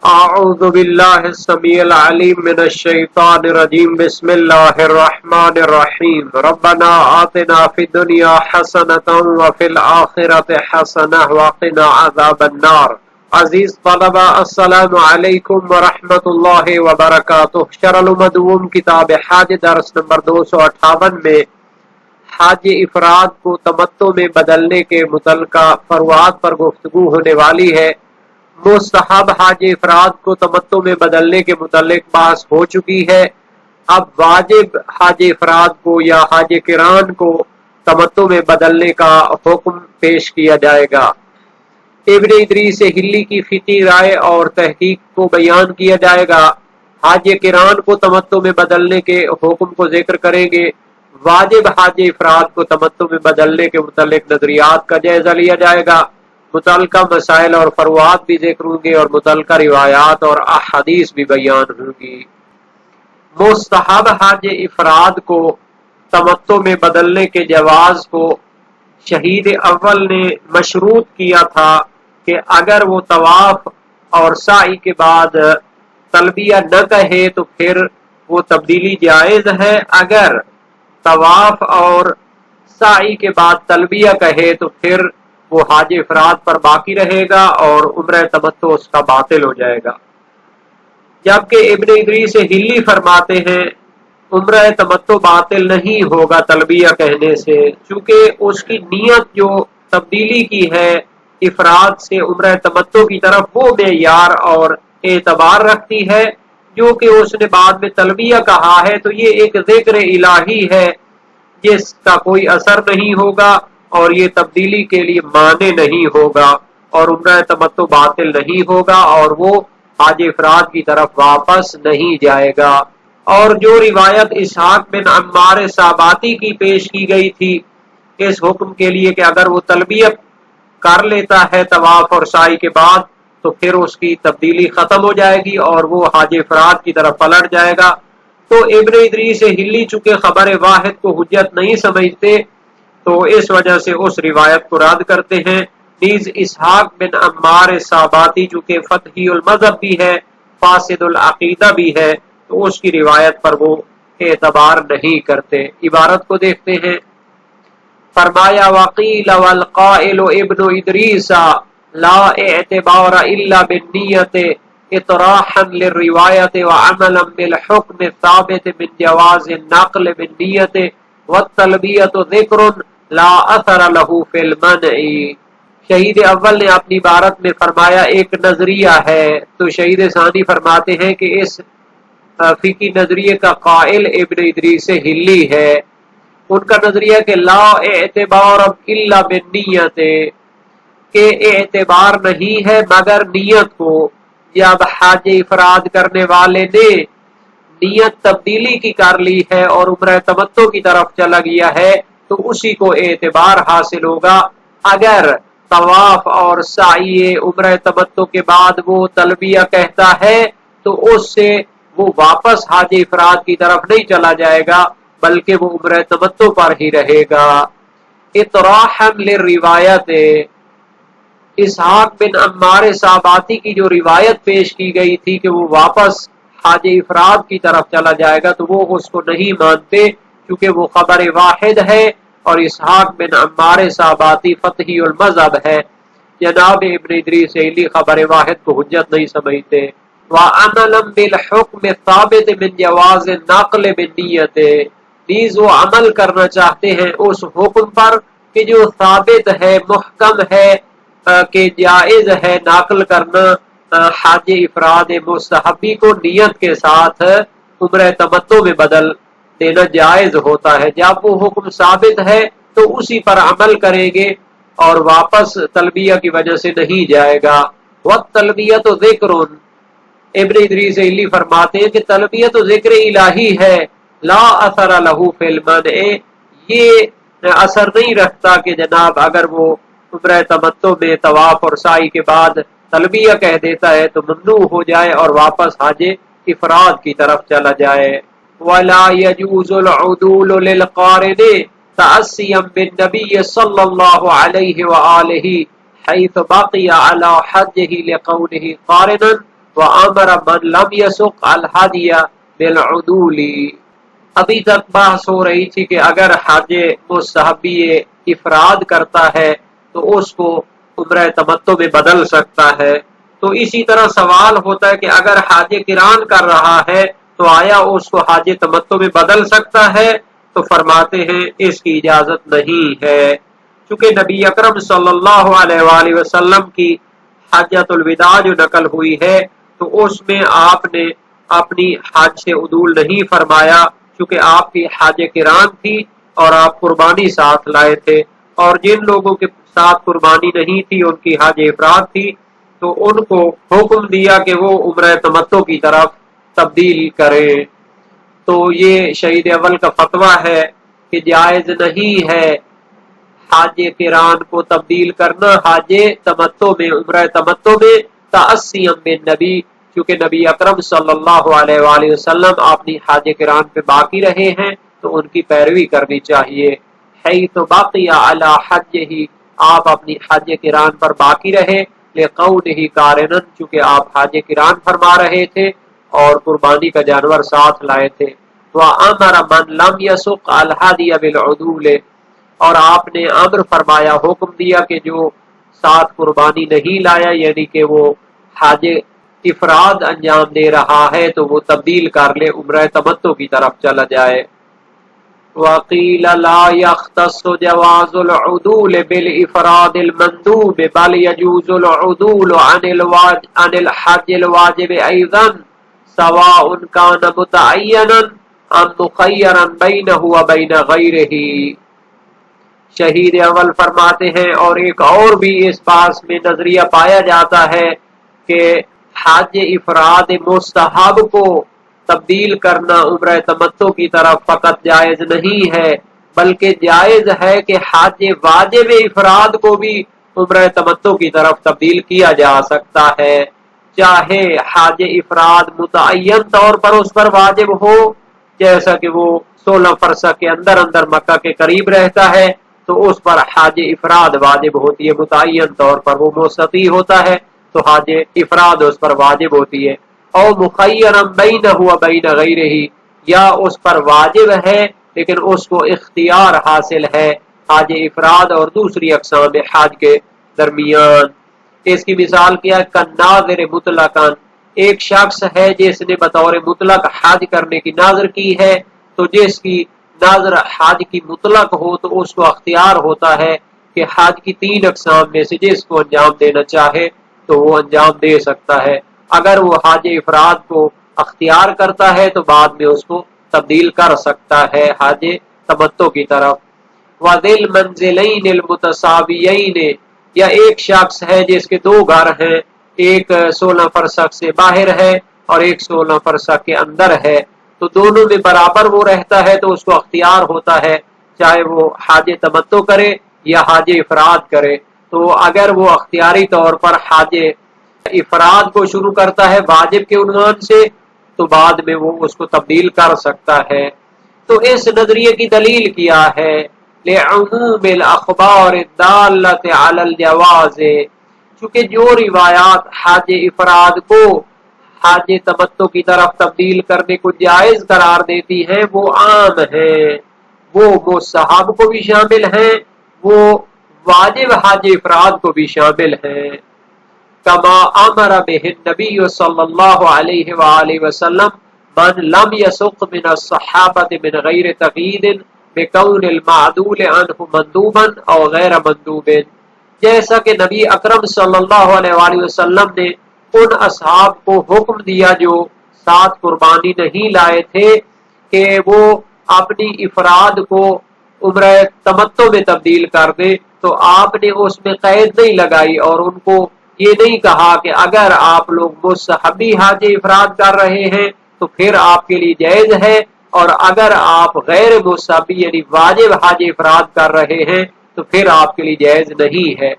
اعوذ باللہ السمیع العلیم من الشیطان الرجیم بسم اللہ الرحمن الرحیم ربنا آتنا فی الدنیا حسنۃ وفی الآخرۃ حسنۃ وقنا عذاب النار۔ عزیز طلبہ السلام علیکم ورحمۃ اللہ وبرکاتہ۔ شرح المدوم کتاب حج درس نمبر 258 میں حج افراد کو تمتع میں بدلنے کے متعلقہ فروعات پر گفتگو ہونے والی ہے۔ مستحب حج افراد کو تمتع میں بدلنے کے متعلق بحث ہو چکی ہے۔ اب واجب حج افراد کو یا حج قران کو تمتع میں بدلنے کا حکم پیش کیا جائے گا۔ ابن ادریس ہلی کی فقہی رائے اور تحقیق کو بیان کیا جائے گا۔ حج قران کو تمتع میں بدلنے کے حکم کو ذکر کریں گے۔ واجب حج افراد کو تمتع میں بدلنے کے متعلق نظریات کا جائزہ لیا جائے گا۔ متعلقہ مسائل اور فروعات بھی ذکر ہوں گے اور متعلقہ روایات اور احادیث بھی بیان ہوں گی۔ مستحب حج افراد کو تمتع میں بدلنے کے جواز کو شہید اول نے مشروط کیا تھا کہ اگر وہ طواف اور سعی کے بعد تلبیہ نہ کہے تو پھر وہ تبدیلی جائز ہے، اگر طواف اور سعی کے بعد تلبیہ کہے تو پھر وہ حج افراد پر باقی رہے گا اور عمرہ تمتع اس کا باطل ہو جائے گا۔ جبکہ ابن ادریس ہلی فرماتے ہیں عمرہ تمتع باطل نہیں ہوگا تلبیہ کہنے سے، چونکہ اس کی نیت جو تبدیلی کی ہے افراد سے عمرہ تمتع کی طرف وہ معیار اور اعتبار رکھتی ہے، جو کہ اس نے بعد میں تلبیہ کہا ہے تو یہ ایک ذکر الہی ہے جس کا کوئی اثر نہیں ہوگا اور یہ تبدیلی کے لیے مانع نہیں ہوگا اور عمرہ تمتع باطل نہیں ہوگا اور وہ حج افراد کی طرف واپس نہیں جائے گا۔ اور جو روایت اسحاق بن عمار ساباتی کی پیش کی گئی تھی اس حکم کے لیے کہ اگر وہ تلبیہ کر لیتا ہے طواف اور سعی کے بعد تو پھر اس کی تبدیلی ختم ہو جائے گی اور وہ حج افراد کی طرف پلٹ جائے گا، تو ابن ادریس ہلی چونکہ خبر واحد کو حجت نہیں سمجھتے تو اس وجہ سے اس روایت کو رد کرتے ہیں۔ نیز اسحاق بن عمار ساباتی چونکہ فتحی المذہب بھی ہے، فاسد العقیدہ بھی ہے، تو اس کی روایت پر وہ اعتبار نہیں کرتے۔ عبارت کو دیکھتے ہیں۔ فرمایا وقیل والقائل ابن ادریس لا اعتبار الا بالنیت اطراحا للروایت وعملا بالحکم الثابت من جواز النقل بالنیت والتلبیت ذکر لا اثر له فی المنع۔ شہید اول نے اپنی عبارت میں فرمایا ایک نظریہ ہے، تو شہید ثانی فرماتے ہیں کہ اس فقہی نظریے کا قائل ابن ادریس ہلی ہے۔ ان کا نظریہ کہ لا اعتبار الا بالنیت، کہ اعتبار نہیں ہے مگر نیت کو۔ جب حج افراد کرنے والے نے نیت تبدیلی کی کر لی ہے اور عمرہ تمتع کی طرف چلا گیا ہے تو اسی کو اعتبار حاصل ہوگا۔ اگر طواف اور سعی عمرہ تمتع کے بعد وہ تلبیہ کہتا ہے تو اس سے وہ واپس حج افراد کی طرف نہیں چلا جائے گا بلکہ وہ عمرہ تمتع پر ہی رہے گا۔ اطراحا للروایت، اسحاق بن عمار ساباتی کی جو روایت پیش کی گئی تھی کہ وہ واپس حج افراد کی طرف چلا جائے گا تو وہ اس کو نہیں مانتے کیونکہ وہ خبر واحد ہے اور اسحاق بن عمار ساباتی فتحی المذہب ہے۔ جناب ابن ادریس ہلی خبر واحد کو حجت نہیں سمجھتے۔ وعملا بالحکم الثابت من جواز النقل بالنیت، نیز وہ عمل کرنا چاہتے ہیں اس حکم پر کہ جو ثابت ہے، محکم ہے کہ جائز ہے نقل کرنا حج افراد مستحبی کو نیت کے ساتھ عمرہ تمتع میں بدل دینا جائز ہوتا ہے۔ جب وہ حکم ثابت ہے تو اسی پر عمل کریں گے اور واپس تلبیہ کی وجہ سے نہیں جائے گا۔ والتلبیۃ ذکر، ابن ادریس ہلی فرماتے ہیں کہ تلبیہ تو ذکر الہی ہے، لا اثر له فی المنع، یہ اثر نہیں رکھتا کہ جناب اگر وہ عمرہ تمتع میں طواف اور سعی کے بعد تلبیہ کہہ دیتا ہے تو ممنوع ہو جائے اور واپس حج افراد کی طرف چلا جائے۔ ولا يجوز العدول للقارن تأسيا بالنبي صلى الله عليه وآله حيث بقي على حجه لقوله قارنا وأمر من لم يسق الهدي بالعدول۔ ابھی تک بحث ہو رہی تھی کہ اگر حاج مستحبی افراد کرتا ہے تو اس کو عمرہ تمتع میں بدل سکتا ہے، تو اسی طرح سوال ہوتا ہے کہ اگر حاج قران کر رہا ہے تو آیا اس کو حاج تمتع میں بدل سکتا ہے؟ تو فرماتے ہیں اس کی اجازت نہیں ہے، چونکہ نبی اکرم صلی اللہ علیہ وآلہ وسلم کی حجۃ الوداع جو نقل ہوئی ہے تو اس میں آپ نے اپنی حج سے عدول نہیں فرمایا، چونکہ آپ کی حج قران تھی اور آپ قربانی ساتھ لائے تھے، اور جن لوگوں کے ساتھ قربانی نہیں تھی ان کی حج افراد تھی، تو ان کو حکم دیا کہ وہ عمرہ تمتع کی طرف تبدیل کریں۔ تو یہ شہید اول کا فتویٰ ہے کہ جائز نہیں ہے حاج قران کو تبدیل کرنا حاج تمتع میں، عمرہ تمتع میں، تأسیاً بالنبی، کیونکہ نبی اکرم صلی اللہ علیہ وآلہ وسلم اپنی حاج قران پہ باقی رہے ہیں تو ان کی پیروی کرنی چاہیے۔ حیث بقی علی حجہ، آپ اپنی حج قران پر باقی رہے، لقولہ قارنا، چونکہ آپ حج قران فرما رہے تھے اور قربانی کا جانور ساتھ لائے تھے۔ وَأَمَرَ مَنْ لَمْ يَسُقْ الْهَدْيَ بِالْعُدُولِ، اور آپ نے امر فرمایا، حکم دیا کہ جو ساتھ قربانی نہیں لایا، یعنی کہ وہ حج افراد انجام دے رہا ہے تو وہ تبدیل کر لے، عمرہ تمتع کی طرف چلا جائے۔ وقیل لا يختص جواز العدول بالافراد المندوب بل يجوز العدول عن الحج الواجب ايضا سواء كان متعينا ام مخيرا بينه وبين غيره۔ شہید اول فرماتے ہیں اور ایک اور بھی اس پاس میں نظریہ پایا جاتا ہے کہ حج افراد مستحب کو تبدیل کرنا عمرہ تمتع کی طرف فقط جائز نہیں ہے، بلکہ جائز ہے کہ حج واجب افراد کو بھی عمرہ تمتع کی طرف تبدیل کیا جا سکتا ہے، چاہے حج افراد متعین طور پر اس پر واجب ہو، جیسا کہ وہ 16 فرسخ کے اندر اندر مکہ کے قریب رہتا ہے تو اس پر حج افراد واجب ہوتی ہے، متعین طور پر وہ مستطیع ہوتا ہے تو حج افراد اس پر واجب ہوتی ہے، اور مخیرا بینہ و بین غیرہ، یا اس پر واجب ہے لیکن اس کو اختیار حاصل ہے حج افراد اور دوسری اقسام حج کے درمیان۔ اس کی مثال کیا ہے؟ کالناظر مطلقاً، ایک شخص ہے جس نے بطور مطلق حج کرنے کی ناظر کی ہے، تو جس کی ناظر حج کی مطلق ہو تو اس کو اختیار ہوتا ہے کہ حج کی 3 اقسام میں سے جس کو انجام دینا چاہے تو وہ انجام دے سکتا ہے۔ اگر وہ حج افراد کو اختیار کرتا ہے تو بعد میں اس کو تبدیل کر سکتا ہے حج تمتع کی طرف۔ وَذِي الْمَنْزِلَيْنِ الْمُتَسَاوِيَيْنِ، یا ایک شخص ہے جس کے 2 گھر ہیں، ایک 16 فرسخ سے باہر ہے اور ایک 16 فرسخ کے اندر ہے، تو دونوں میں برابر وہ رہتا ہے تو اس کو اختیار ہوتا ہے چاہے وہ حج تمتع کرے یا حج افراد کرے۔ تو اگر وہ اختیاری طور پر حج افراد کو شروع کرتا ہے واجب کے عنوان سے تو بعد میں وہ اس کو تبدیل کر سکتا ہے۔ تو اس نظریے کی دلیل کیا ہے؟ لعموم الاخبار الدالة علی الجواز، چونکہ جو روایات حج افراد کو حج تمتع کی طرف تبدیل کرنے کو جائز قرار دیتی ہیں وہ عام ہیں، وہ مستحب کو بھی شامل ہیں، وہ واجب حج افراد کو بھی شامل ہیں۔ کما امر بہ النبی صلی اللہ علیہ وآلہ وسلم من لم يسق من الصحابہ من غیر تقید بکون المعدول عنہ مندوبا او غیر مندوب، جیسا کہ نبی اکرم صلی اللہ علیہ وآلہ وسلم نے ان اصحاب کو حکم دیا جو ساتھ قربانی نہیں لائے تھے کہ وہ اپنی افراد کو عمرہ تمتع میں تبدیل کر دے، تو آپ نے اس میں قید نہیں لگائی اور ان کو یہ نہیں کہا کہ اگر آپ لوگ مستحبی حج افراد کر رہے ہیں تو پھر آپ کے لیے جائز ہے، اور اگر آپ غیر مستحبی یعنی واجب حج افراد کر رہے ہیں تو پھر آپ کے لیے جائز نہیں ہے،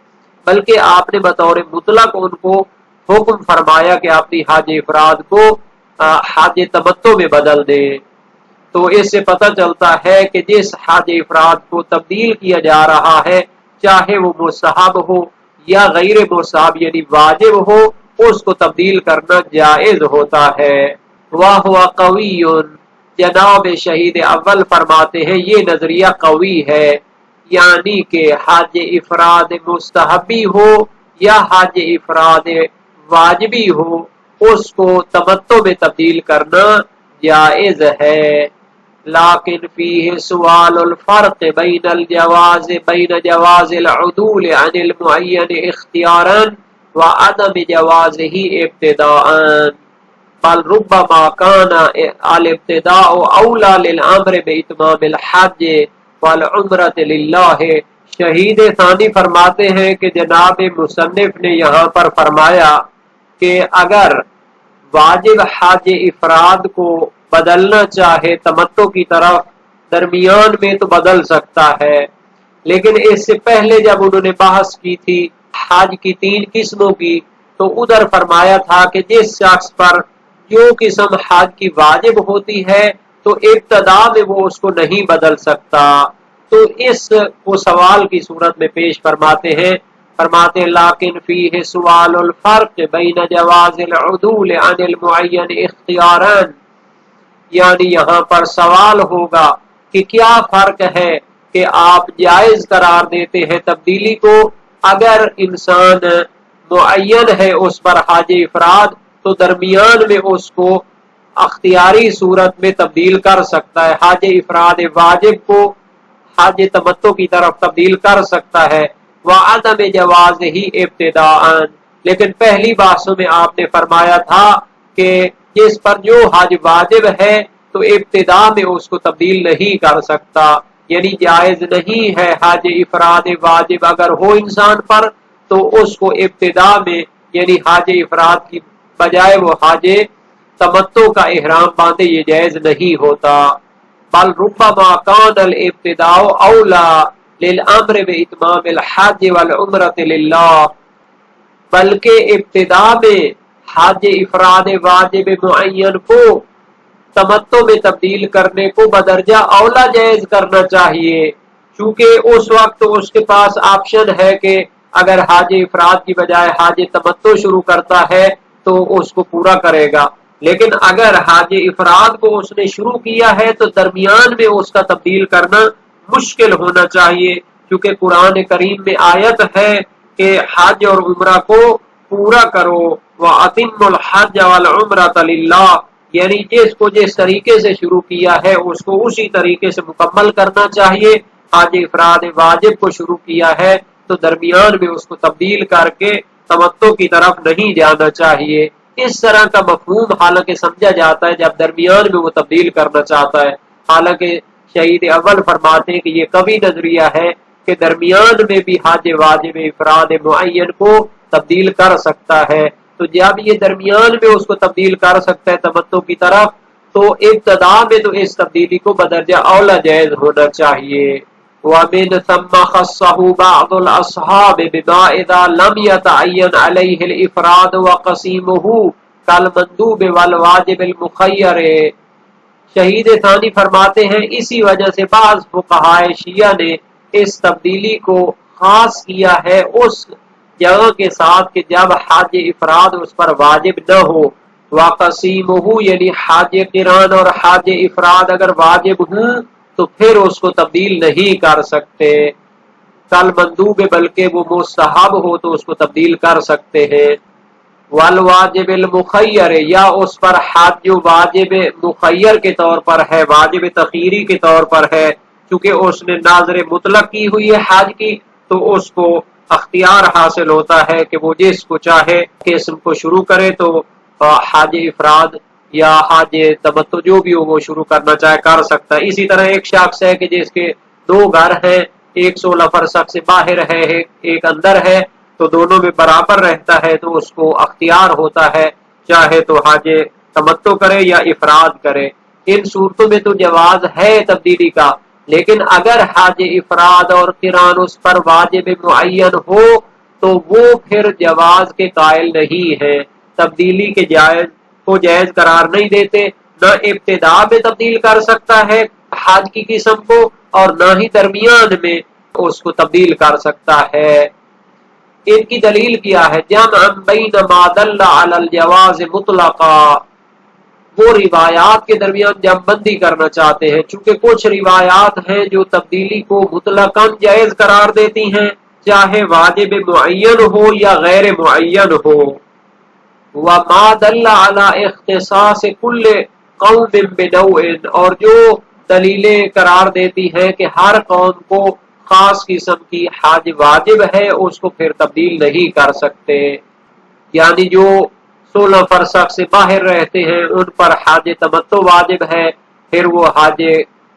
بلکہ آپ نے بطور مطلق ان کو حکم فرمایا کہ اپنی حج افراد کو حج تمتع میں بدل دیں۔ تو اس سے پتہ چلتا ہے کہ جس حج افراد کو تبدیل کیا جا رہا ہے چاہے وہ مستحب ہو یا غیر مستحب یعنی واجب ہو اس کو تبدیل کرنا جائز ہوتا ہے۔ وَهُوَ قَوِيٌّ، جناب شہید اول فرماتے ہیں یہ نظریہ قوی ہے، یعنی کہ حج افراد مستحبی ہو یا حج افراد واجبی ہو اس کو تمتع میں تبدیل کرنا جائز ہے۔ لیکن فیہ سوال الفرق بین جواز العدول عن المعین اختیارا وعدم جوازہ ابتداء، بل ربما کان الابتداء اولا للامر باتمام الحج والعمرۃ للہ۔ شہید ثانی فرماتے ہیں کہ جناب مصنف نے یہاں پر فرمایا کہ اگر واجب حج افراد کو بدلنا چاہے تمتع کی طرف درمیان میں تو بدل سکتا ہے، لیکن اس سے پہلے جب انہوں نے بحث کی تھی حج کی 3 قسموں کی تو ادھر فرمایا تھا کہ جس شخص پر جو قسم حج کی واجب ہوتی ہے تو ابتدا میں وہ اس کو نہیں بدل سکتا، تو اس کو سوال کی صورت میں پیش فرماتے ہیں لیکن فیہ سوال الفرق بین جواز العدول عن المعین اختیارا، یعنی یہاں پر سوال ہوگا کہ کیا فرق ہے کہ آپ جائز قرار دیتے ہیں تبدیلی کو اگر انسان معین ہے اس پر حج افراد تو درمیان میں اس کو اختیاری صورت میں تبدیل کر سکتا ہے، حج افراد واجب کو حج تمتع کی طرف تبدیل کر سکتا ہے، وعدم جواز ہی ابتداء، لیکن پہلی بحثوں میں آپ نے فرمایا تھا کہ جس پر جو حج واجب ہے تو ابتدا میں اس کو تبدیل نہیں کر سکتا، یعنی جائز نہیں ہے حج افراد واجب اگر ہو انسان پر تو اس کو ابتدا میں یعنی حج افراد کی بجائے وہ حج تمتع کا احرام باندھے، یہ جائز نہیں ہوتا، بل ربما کان الابتداء اولا للامر باتمام الحج والعمرۃ للہ، بلکہ ابتدا میں حج افراد واجب معین کو تمتع میں تبدیل کرنے کو بدرجہ اولا جائز کرنا چاہیے، چونکہ اس وقت اس کے پاس آپشن ہے کہ اگر حج افراد کی بجائے حج تمتع شروع کرتا ہے تو اس کو پورا کرے گا، لیکن اگر حج افراد کو اس نے شروع کیا ہے تو درمیان میں اس کا تبدیل کرنا مشکل ہونا چاہیے، کیونکہ قرآن کریم میں آیت ہے کہ حج اور عمرہ کو پورا کرو وَأَتِمُّ الْحَجَّ وَالْعُمْرَةَ لِلَّهِ، یعنی جس کو جس طریقے سے شروع کیا ہے اس کو اسی طریقے سے مکمل کرنا چاہیے، حج افراد واجب کو شروع کیا ہے تو درمیان میں اس کو تبدیل کر کے تمتع کی طرف نہیں جانا چاہیے، اس طرح کا مفہوم حالانکہ سمجھا جاتا ہے جب درمیان میں وہ تبدیل کرنا چاہتا ہے، حالانکہ شہید اول فرماتے ہیں کہ یہ قوی نظریہ ہے کہ درمیان میں بھی حج واجب افراد معین کو تبدیل کر سکتا ہے، تو جب یہ درمیان میں اس کو تبدیل کر سکتا ہے تمتع کی طرف تو ابتدا میں تو اس تبدیلی کو بدرجہ اولا جائز ہونا چاہیے۔ وَمِن ثَمَّ خَصَّهُ بَعْضُ الْأَصْحَابِ بِمَا إِذَا لَمْ يَتَعَيَّنْ عَلَيْهِ الْإِفْرَادُ وَقَسِيمُهُ كَالْمَنْدُوبِ وَالْوَاجِبِ الْمُخَيَّرِ۔ شہید ثانی فرماتے ہیں اسی وجہ سے بعض فقہائے شیعہ نے اس تبدیلی کو خاص کیا ہے اس جگہ کے ساتھ کہ جب حج افراد اس پر واجب نہ ہو، وَقَسِيمُهُ یعنی حج قران اور حج افراد اگر واجب ہوں تو پھر اس کو تبدیل نہیں کر سکتے، کل مندوب بلکہ وہ مستحب ہو تو اس کو تبدیل کر سکتے ہیں، والواجب المخیر یا اس پر حج جو واجب مخیر کے طور پر ہے واجب تخیری کے طور پر ہے، چونکہ اس نے ناظر مطلق کی ہوئی ہے حج کی تو اس کو اختیار حاصل ہوتا ہے کہ وہ جس کو چاہے کہ اسم کو شروع کرے تو حج افراد یا حج تمتع جو بھی ہو وہ شروع کرنا چاہے کر سکتا ہے۔ اسی طرح ایک شخص ہے کہ جس کے 2 گھر ہیں، ایک 16 فرسخ سے باہر ہے ایک اندر ہے تو دونوں میں برابر رہتا ہے تو اس کو اختیار ہوتا ہے چاہے تو حج تمتع کرے یا افراد کرے، ان صورتوں میں تو جواز ہے تبدیلی کا، لیکن اگر حج افراد اور قران اس پر واجب معین ہو تو وہ پھر جواز کے قائل نہیں ہے، تبدیلی کے جائز کو جائز قرار نہیں دیتے، نہ ابتدا میں تبدیل کر سکتا ہے حج کی قسم کو اور نہ ہی درمیان میں اس کو تبدیل کر سکتا ہے۔ ان کی دلیل کیا ہے؟ جمع بین ما دل علی الجواز مطلقا، وہ روایات کے درمیان جمع بندی کرنا چاہتے ہیں، چونکہ کچھ روایات ہیں جو تبدیلی کو مطلقاً جائز قرار دیتی ہیں، چاہے واجب معین ہو یا غیر معین ہو۔ وما دل علی اختصاص کل قوم بنوع، اور جو دلیلیں قرار دیتی ہیں کہ ہر قوم کو خاص قسم کی حج واجب ہے، اس کو پھر تبدیل نہیں کر سکتے۔ یعنی جو 16 فرسخ سے باہر رہتے ہیں ان پر حج تمتع واجب ہے، پھر وہ حج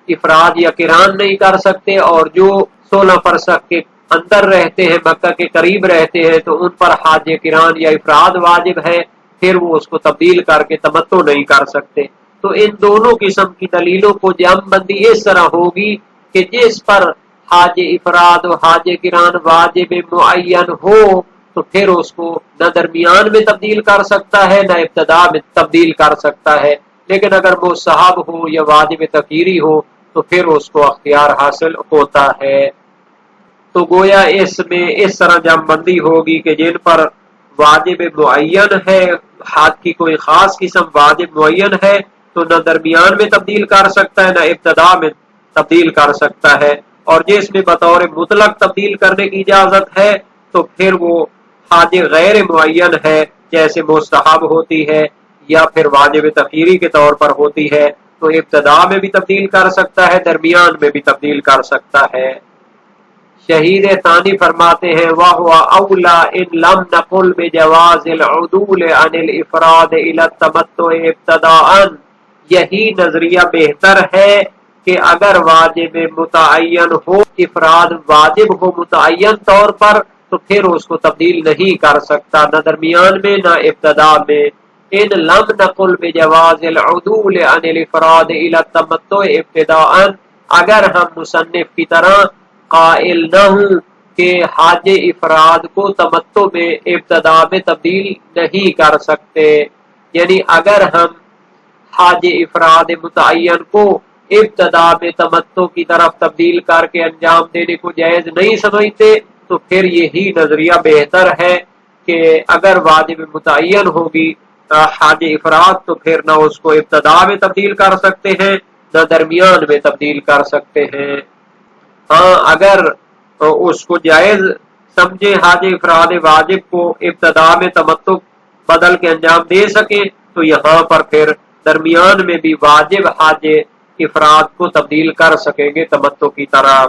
افراد یا قران نہیں کر سکتے، اور جو 16 فرسخ کے اندر رہتے ہیں، مکہ کے قریب رہتے ہیں، تو ان پر حج قران یا افراد واجب ہے، پھر وہ اس کو تبدیل کر کے تمتع نہیں کر سکتے۔ تو ان دونوں قسم کی دلیلوں کو جمع بندی اس طرح ہوگی کہ جس پر حج افراد و حج قران واجب معین ہو تو پھر اس کو نہ درمیان میں تبدیل کر سکتا ہے نہ ابتدا میں تبدیل کر سکتا ہے، لیکن اگر مستحب ہو یا واجب تخیری ہو تو پھر اس کو اختیار حاصل ہوتا ہے۔ تو گویا اس میں اس طرح جمع بندی ہوگی کہ جن پر واجب معین ہے، حج کی کوئی خاص قسم واجب معین ہے، تو نہ درمیان میں تبدیل کر سکتا ہے نہ ابتدا میں تبدیل کر سکتا ہے، اور جس میں بطور مطلق تبدیل کرنے کی اجازت ہے تو پھر وہ حج غیر معین ہے، جیسے مستحب ہوتی ہے یا پھر واجب تخیری کے طور پر ہوتی ہے، تو ابتدا میں بھی تبدیل کر سکتا ہے، درمیان میں بھی تبدیل کر سکتا ہے۔ شہید ثانی فرماتے ہیں وَهُوَ أَوْلَى إِن لَمْ نَقُلْ بِجَوَازِ الْعُدُولِ عَنِ الْإِفْرَادِ إِلَى التَّمَتُّعِ ابْتِدَاءً، یہی نظریہ بہتر ہے کہ اگر واجب متعین ہو، افراد واجب ہو متعین طور پر، تو پھر اس کو تبدیل نہیں کر سکتا، نہ درمیان میں نہ ابتدا میں۔ ان لم نقل بجواز العدول عن الافراد الى التمتع ابتداء، اگر ہم مصنف کی طرح قائل نہ ہوں کہ حج افراد کو تمتع میں ابتدا میں تبدیل نہیں کر سکتے، یعنی اگر ہم حج افراد متعین کو ابتدا میں تمتع کی طرف تبدیل کر کے انجام دینے کو جائز نہیں سمجھتے، تو پھر یہی نظریہ بہتر ہے کہ اگر واجب متعین ہوگی حج افراد تو پھر نہ اس کو ابتدا میں تبدیل کر سکتے ہیں نہ درمیان میں تبدیل کر سکتے ہیں۔ ہاں اگر اس کو جائز سمجھے حج افراد واجب کو ابتدا میں تمتع بدل کے انجام دے سکیں، تو یہاں پر پھر درمیان میں بھی واجب حج افراد کو تبدیل کر سکیں گے تمتع کی طرح۔